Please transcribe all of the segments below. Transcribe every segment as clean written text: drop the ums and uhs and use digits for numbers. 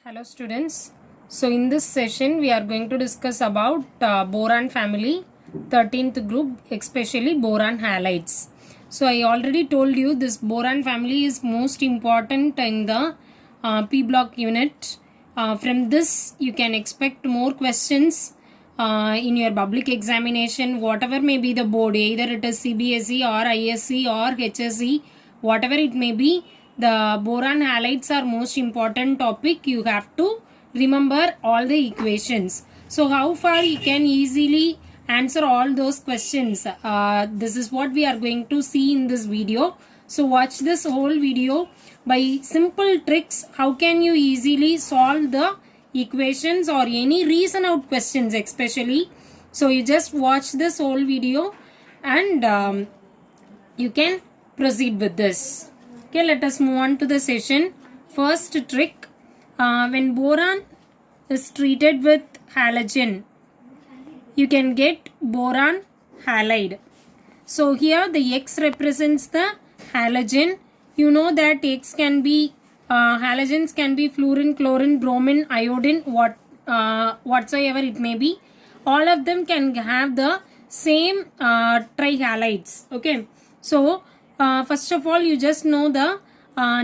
Hello students. So in this session we are going to discuss about boron family 13th group, especially boron halides. So I already told you this boron family is most important in the P block unit. From this you can expect more questions in your public examination, whatever may be the board, either it is CBSE or ISC or HSE, whatever it may be. The boron halides are most important topic. You have to remember all the equations. So how far you can easily answer all those questions? This is what we are going to see in this video. So watch this whole video. By simple tricks, how can you easily solve the equations or any reason out questions especially. So you just watch this whole video and you can proceed with this. Okay, let us move on to the session. First trick, when boron is treated with halogen, you can get boron halide. So here the X represents the halogen. You know that X can be, halogens can be fluorine, chlorine, bromine, iodine, whatsoever it may be. All of them can have the same trihalides. Okay, so first of all, you just know the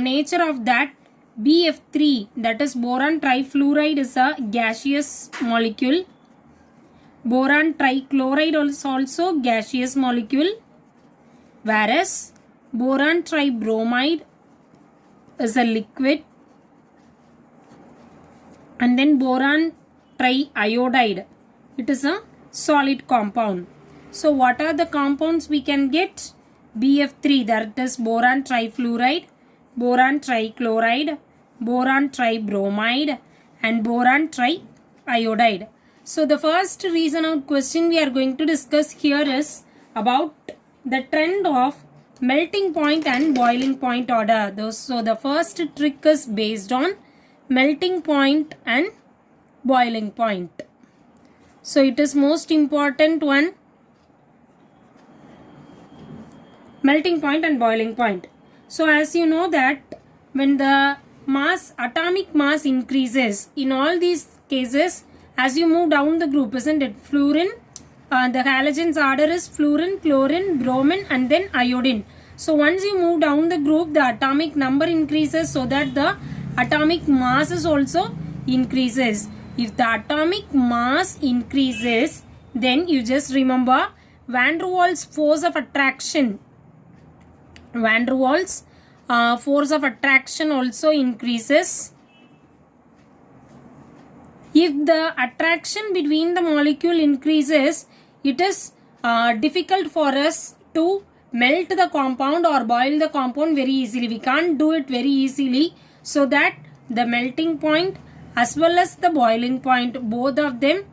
nature of that. BF3, that is boron trifluoride, is a gaseous molecule. Boron trichloride is also gaseous molecule, whereas boron tribromide is a liquid, and then boron triiodide, it is a solid compound. So what are the compounds we can get? BF3, that is boron trifluoride, boron trichloride, boron tribromide, and boron triiodide. So the first reason out question we are going to discuss here is about the trend of melting point and boiling point order. So the first trick is based on melting point and boiling point. So it is most important one. Melting point and boiling point. So as you know that when the mass, atomic mass increases, in all these cases, as you move down the group, isn't it? Fluorine, the halogens order is fluorine, chlorine, bromine, and then iodine. So once you move down the group, the atomic number increases, so that the atomic mass is also increases. If the atomic mass increases, then you just remember Van der Waals force of attraction. Van der Waals force of attraction also increases. If the attraction between the molecule increases, it is difficult for us to melt the compound or boil the compound very easily. We can't do it very easily, so that the melting point as well as the boiling point, both of them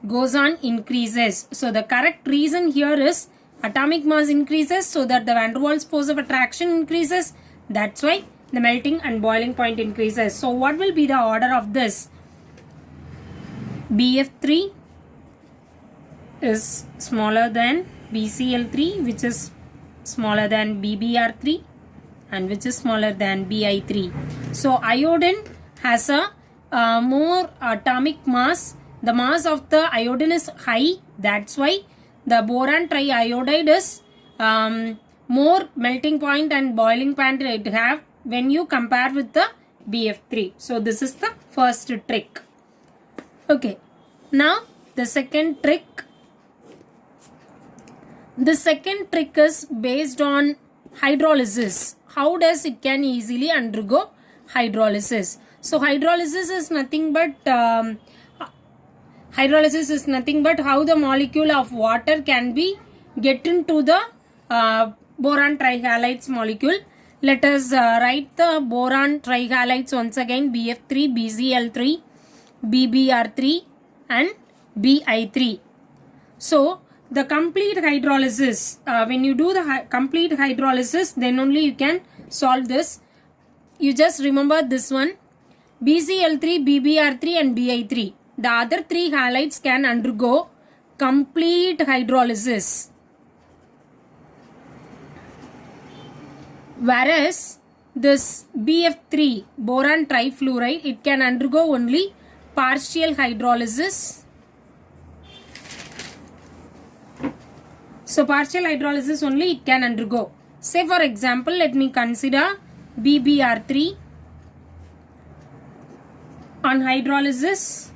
goes on increases. So the correct reason here is atomic mass increases, so that the Van der Waals force of attraction increases. That's why the melting and boiling point increases. So what will be the order of this? BF3 is smaller than BCl3, which is smaller than BBr3, and which is smaller than Bi3. So iodine has a more atomic mass. The mass of the iodine is high. That's why the boron triiodide is more melting point and boiling point it have when you compare with the BF3. So this is the first trick. Okay, now the second trick. The second trick is based on hydrolysis. How does it can easily undergo hydrolysis? So hydrolysis is nothing but how the molecule of water can be get into the boron trihalides molecule. Let us write the boron trihalides once again: BF3, BCl3, BBr3, and Bi3. So the complete hydrolysis, when you do the complete hydrolysis, then only you can solve this. You just remember this one: BCl3, BBr3, and Bi3. The other three halides can undergo complete hydrolysis, whereas this BF3 boron trifluoride, it can undergo only partial hydrolysis. So partial hydrolysis only it can undergo. Say for example, let me consider BBr3 on hydrolysis.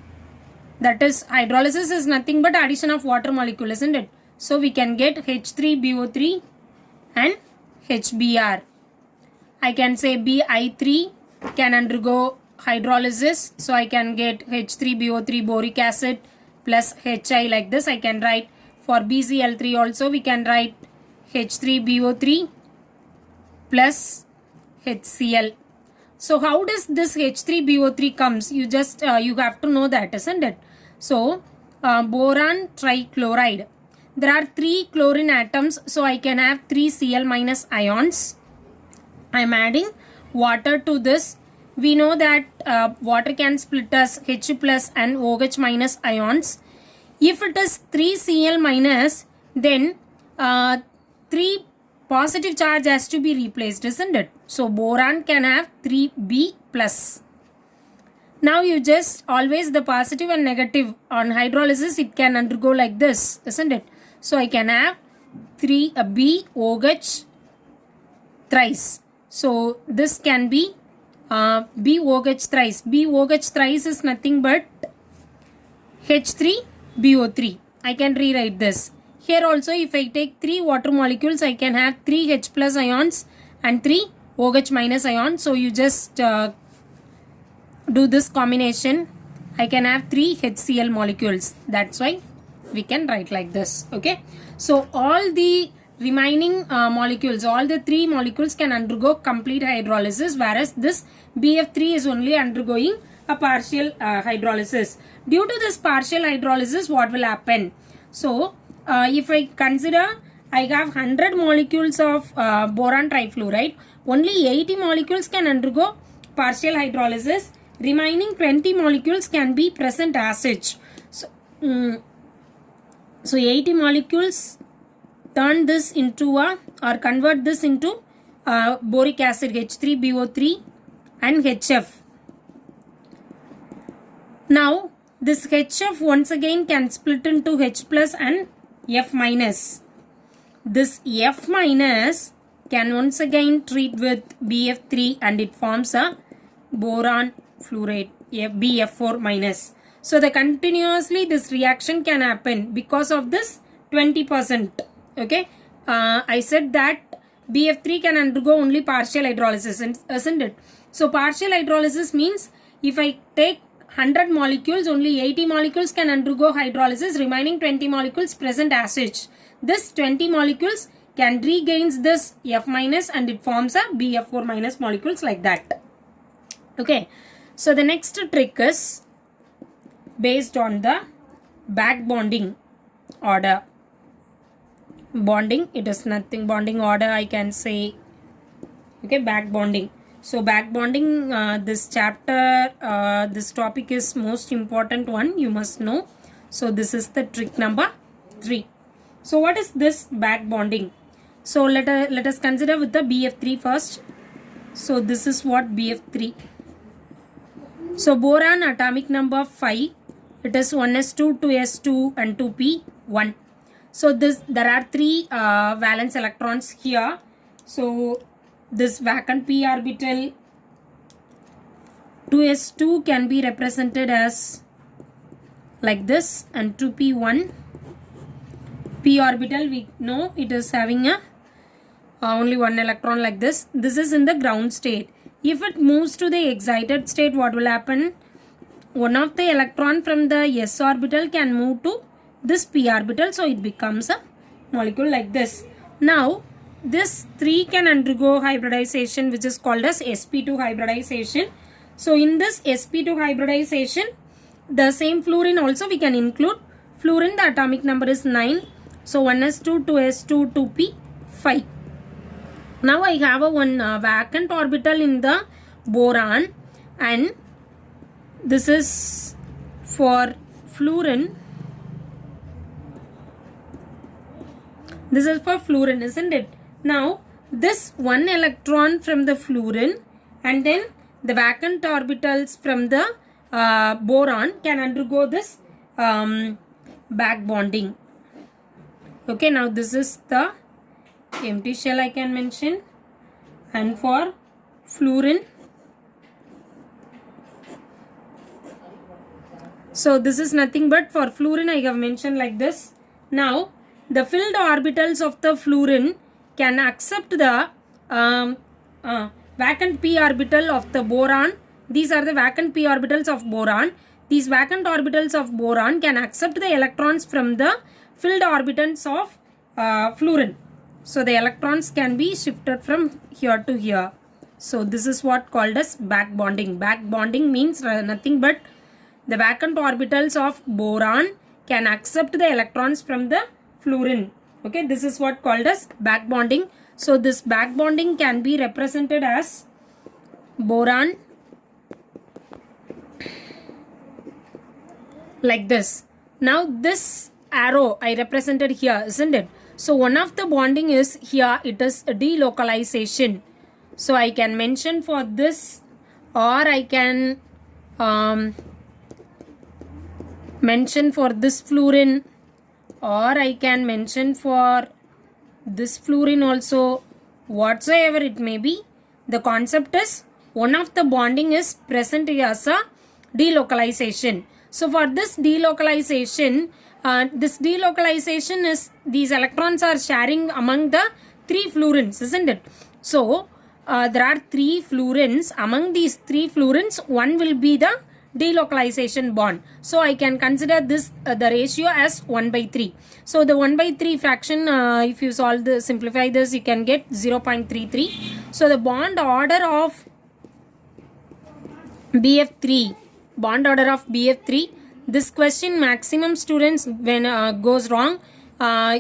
That is, hydrolysis is nothing but addition of water molecule, isn't it? So we can get H3BO3 and HBr. I can say Bi3 can undergo hydrolysis. So I can get H3BO3 boric acid plus Hi like this. I can write for BCl3 also we can write H3BO3 plus HCl. So how does this H3BO3 comes? You just you have to know that, isn't it? So boron trichloride. There are 3 chlorine atoms, so I can have 3 Cl minus ions. I am adding water to this. We know that water can split as H plus and OH minus ions. If it is 3 Cl minus, then 3 positive charge has to be replaced, isn't it? So boron can have 3B plus. Now you just always the positive and negative on hydrolysis it can undergo like this, isn't it? So I can have 3B OH thrice. So this can be BOH thrice. BOH thrice is nothing but H3BO3. I can rewrite this. Here also if I take 3 water molecules, I can have 3 H plus ions and 3 OH minus ions. So you just do this combination. I can have 3 HCl molecules. That's why we can write like this. Okay. So all the remaining molecules, all the 3 molecules can undergo complete hydrolysis, whereas this BF3 is only undergoing a partial hydrolysis. Due to this partial hydrolysis, what will happen? So if I consider I have 100 molecules of boron trifluoride, only 80 molecules can undergo partial hydrolysis. Remaining 20 molecules can be present as such. So 80 molecules turn this into or convert this into boric acid H3BO3 and HF. Now this HF once again can split into H plus and F minus. This F minus can once again treat with BF3 and it forms a boron fluoride BF4 minus. So the continuously this reaction can happen because of this 20%. Okay, I said that BF3 can undergo only partial hydrolysis, isn't it? So partial hydrolysis means if I take 100 molecules, only 80 molecules can undergo hydrolysis, remaining 20 molecules present as such. This 20 molecules can regains this F minus and it forms a BF4 minus molecules like that. Okay, so the next trick is based on the back bonding order. Bonding, it is nothing, bonding order I can say. Okay, back bonding. So back bonding, this chapter, this topic is most important one, you must know. So this is the trick number 3. So what is this back bonding? So let us consider with the BF3 first. So this is what BF3. So boron atomic number 5. It is 1s2, 2s2 and 2p1. So there are 3 valence electrons here. So this vacant p orbital 2s2 can be represented as like this, and 2p1 p orbital we know it is having a only 1 electron like this. This is in the ground state. If it moves to the excited state, what will happen? One of the electron from the s orbital can move to this p orbital, so it becomes a molecule like this. Now this 3 can undergo hybridization, which is called as sp2 hybridization. So in this sp2 hybridization, the same fluorine also we can include. Fluorine, the atomic number is 9. So 1s2, 2s2, 2p5. Now I have a one vacant orbital in the boron, and this is for fluorine. This is for fluorine, isn't it? Now this one electron from the fluorine and then the vacant orbitals from the boron can undergo this back bonding. Okay, now this is the empty shell I can mention, and for fluorine, so this is nothing but for fluorine I have mentioned like this. Now the filled orbitals of the fluorine can accept the vacant p orbital of the boron. These are the vacant p orbitals of boron. These vacant orbitals of boron can accept the electrons from the filled orbitals of fluorine. So the electrons can be shifted from here to here. So this is what called as back bonding. Back bonding means nothing but the vacant orbitals of boron can accept the electrons from the fluorine. Okay, this is what called as back bonding. So this back bonding can be represented as boron like this. Now this arrow I represented here, isn't it? So one of the bonding is here, it is delocalization. So I can mention for this, or I can mention for this fluorine, or I can mention for this fluorine also, whatsoever it may be. The concept is one of the bonding is present as a delocalization. So for this delocalization is these electrons are sharing among the three fluorines, isn't it? So there are three fluorines. Among these three fluorines, one will be the delocalization bond. So I can consider this the ratio as 1/3. So the 1/3 fraction, if you simplify this, you can get 0.33. So the bond order of BF3, this question maximum students when goes wrong,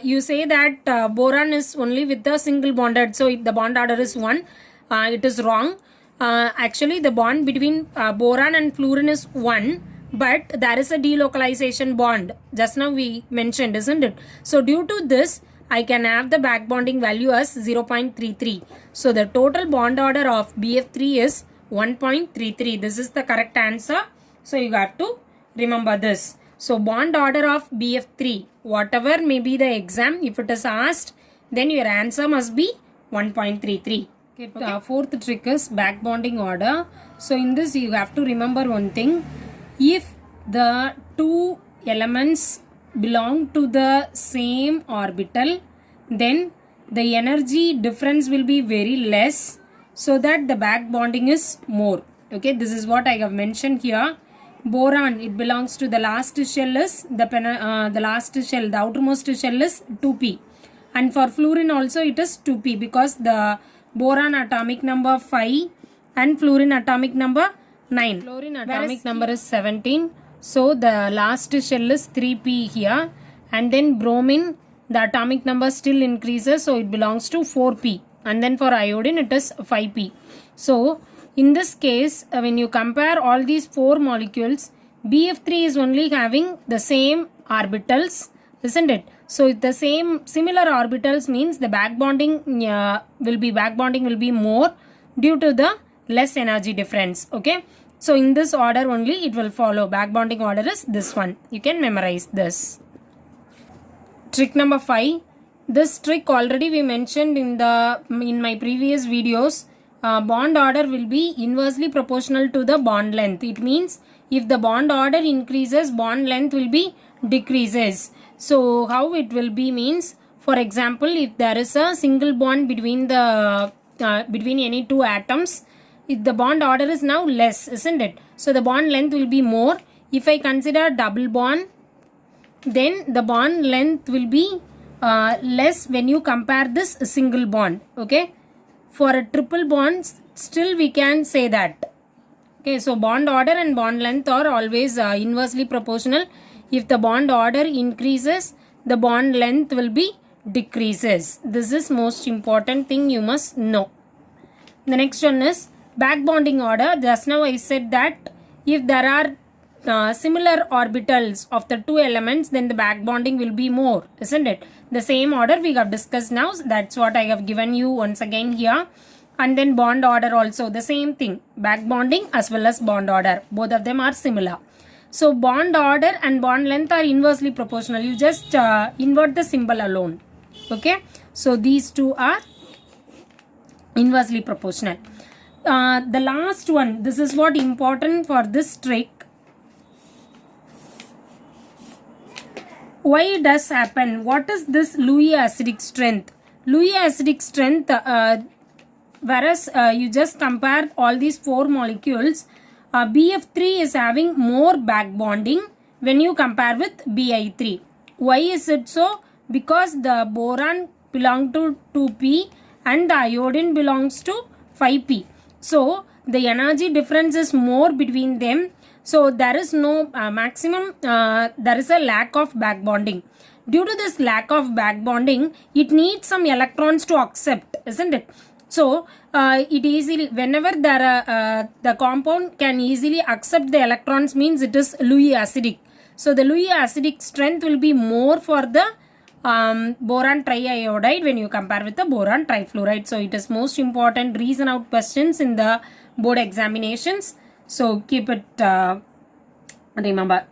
you say that boron is only with the single bonded, so if the bond order is 1, it is wrong. Actually the bond between boron and fluorine is 1, but there is a delocalization bond, just now we mentioned, isn't it? So due to this I can have the back bonding value as 0.33. So the total bond order of BF3 is 1.33. This is the correct answer. So you have to remember this. So bond order of BF3, whatever may be the exam, if it is asked, then your answer must be 1.33. Okay. Fourth trick is back bonding order. So in this you have to remember one thing. If the two elements belong to the same orbital, then the energy difference will be very less, so that the back bonding is more. Okay, this is what I have mentioned here. Boron, it belongs to the last shell is the outermost shell is 2p, and for fluorine also it is 2p, because the boron atomic number 5 and fluorine atomic number 9. Fluorine atomic number is 17. So the last shell is 3p here, and then bromine, the atomic number still increases, so it belongs to 4p, and then for iodine it is 5p. So in this case, when you compare all these four molecules, BF3 is only having the same orbitals, isn't it? So the similar orbitals means the back bonding will be more due to the less energy difference. Okay, so in this order only it will follow. Back bonding order is this one. You can memorize this. Trick number 5. This trick already we mentioned in my previous videos. Bond order will be inversely proportional to the bond length. It means if the bond order increases, bond length will be decreases. So how it will be means, for example, if there is a single bond between any two atoms, if the bond order is now less, isn't it? So the bond length will be more. If I consider double bond, then the bond length will be less when you compare this single bond. Okay, for a triple bond still we can say that. Okay, so bond order and bond length are always inversely proportional. If the bond order increases, the bond length will be decreases. This is most important thing you must know. The next one is back bonding order. Just now I said that if there are similar orbitals of the two elements, then the back bonding will be more, isn't it? The same order we have discussed now. That's what I have given you once again here. And then bond order also the same thing, back bonding as well as bond order, both of them are similar. So bond order and bond length are inversely proportional. You just invert the symbol alone. Okay, so these two are inversely proportional. The last one, this is what important for this trick. Why it does happen? What is this Lewis acidic strength? Lewis acidic strength, whereas you just compare all these four molecules, BF3 is having more back bonding when you compare with Bi3. Why is it so? Because the boron belongs to 2p and the iodine belongs to 5p. So the energy difference is more between them. So there is no maximum, there is a lack of back bonding. Due to this lack of back bonding, it needs some electrons to accept, isn't it? So it easily, whenever there the compound can easily accept the electrons, means it is Lewis acidic. So the Lewis acidic strength will be more for the boron triiodide when you compare with the boron trifluoride. So it is most important reason out questions in the board examinations. So keep it remember.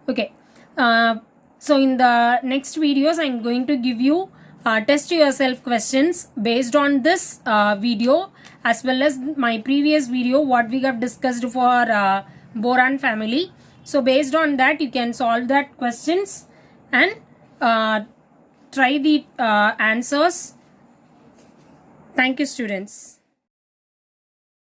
Okay. So in the next videos, I am going to give you test yourself questions based on this video as well as my previous video what we have discussed for boron family. So based on that, you can solve that questions and try the answers. Thank you, students.